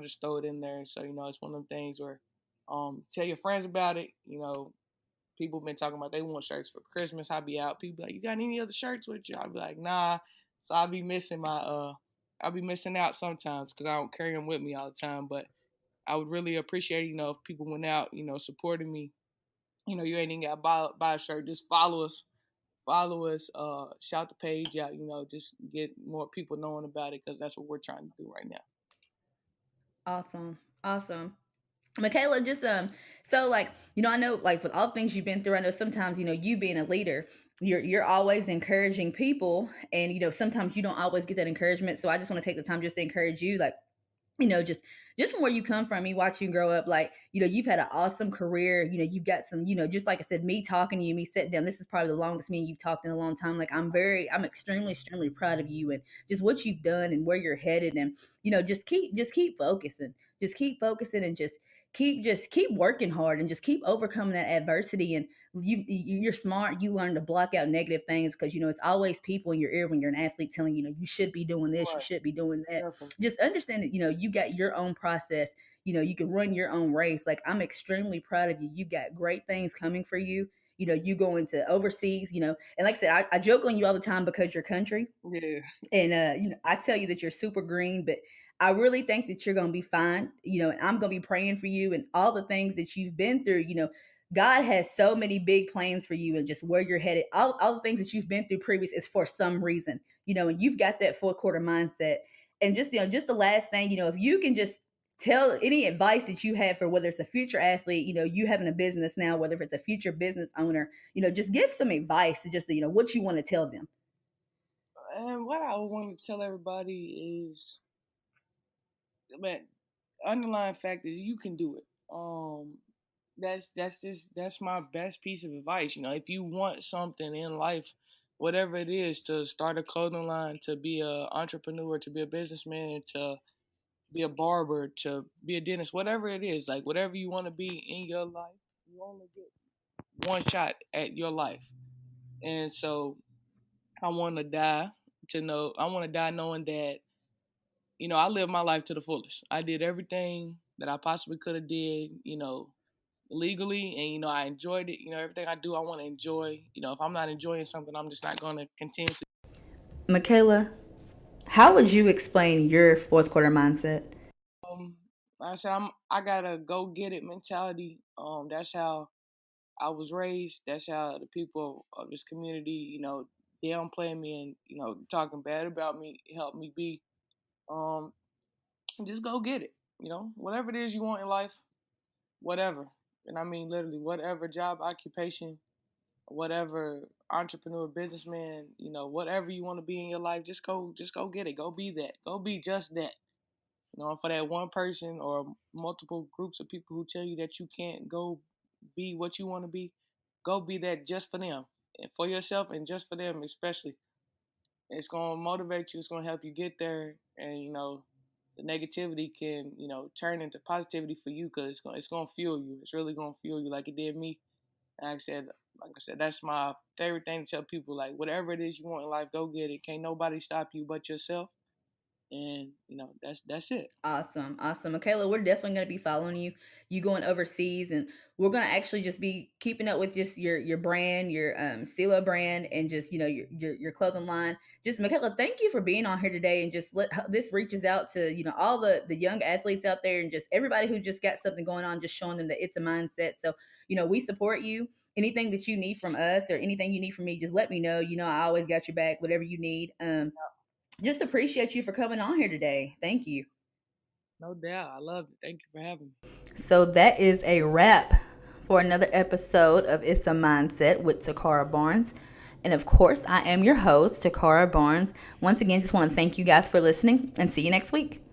Just throw it in there. So it's one of them things where tell your friends about it. People been talking about they want shirts for Christmas. I'll be out. People be like, you got any other shirts with you? I'll be like, nah. So I'll be missing out sometimes because I don't carry them with me all the time. But I would really appreciate, if people went out, supporting me. You ain't even got to buy a shirt. Just follow us, shout the page out, just get more people knowing about it because that's what we're trying to do right now. Awesome. Awesome. Makayla, just so like, I know like with all things you've been through, I know sometimes, you being a leader, you're always encouraging people and sometimes you don't always get that encouragement. So I just want to take the time just to encourage you, like, just from where you come from, me watching you grow up, like, you've had an awesome career. You've got some, just like I said, me talking to you, me sitting down, this is probably the longest me and you've talked in a long time. Like, I'm extremely, extremely proud of you and just what you've done and where you're headed. And, just keep focusing, and just keep working hard and just keep overcoming that adversity. And you're smart. You learn to block out negative things because it's always people in your ear when you're an athlete telling you should be doing this, you Right, should be doing that. definitely. Just understand that you got your own process. You can run your own race. Like, I'm extremely proud of you. You got great things coming for you. You go into overseas, and like I said, I joke on you all the time because your country. Yeah, And I tell you that you're super green, but I really think that you're gonna be fine. And I'm gonna be praying for you and all the things that you've been through. God has so many big plans for you and just where you're headed. All the things that you've been through previous is for some reason. And you've got that fourth quarter mindset. And just the last thing, if you can just tell any advice that you have for whether it's a future athlete, you having a business now, whether it's a future business owner, just give some advice to just, what you want to tell them. and what I want to tell everybody is, man, underlying fact is you can do it. That's my best piece of advice. If you want something in life, whatever it is, to start a clothing line, to be an entrepreneur, to be a businessman, to be a barber, to be a dentist, whatever it is, like whatever you want to be in your life, you only get one shot at your life. And so I want to die I want to die knowing that, I lived my life to the fullest. I did everything that I possibly could have did, legally, and I enjoyed it. Everything I do I want to enjoy. If I'm not enjoying something, I'm just not going to continue. Makayla, how would you explain your fourth quarter mindset? Like I said, I got a go get it mentality. That's how I was raised. That's how the people of this community, downplaying me and talking bad about me helped me be. Um, just go get it. Whatever it is you want in life, whatever. And I mean literally whatever job, occupation, whatever entrepreneur, businessman, whatever you want to be in your life, just go get it. Go be that. Go be just that. For that one person or multiple groups of people who tell you that you can't go be what you want to be, go be that just for them and for yourself and just for them especially. It's gonna motivate you. It's gonna help you get there, and the negativity can, turn into positivity for you because it's gonna fuel you. It's really gonna fuel you like it did me. Like I said, that's my favorite thing to tell people. Like whatever it is you want in life, go get it. Can't nobody stop you but yourself. And that's it. Awesome. Awesome. Makayla, we're definitely going to be following you. You going overseas, and we're going to actually just be keeping up with just your brand, your Steelo brand, and just, your clothing line. Just Makayla, thank you for being on here today, and just let this reaches out to, all the young athletes out there, and just everybody who just got something going on, just showing them that it's a mindset. So, we support you. Anything that you need from us or anything you need from me, just let me know. I always got your back, whatever you need. Just appreciate you for coming on here today. Thank you. No doubt. I love it. Thank you for having me. So that is a wrap for another episode of It's a Mindset with Tacarra Barnes. And of course, I am your host, Tacarra Barnes. Once again, just want to thank you guys for listening and see you next week.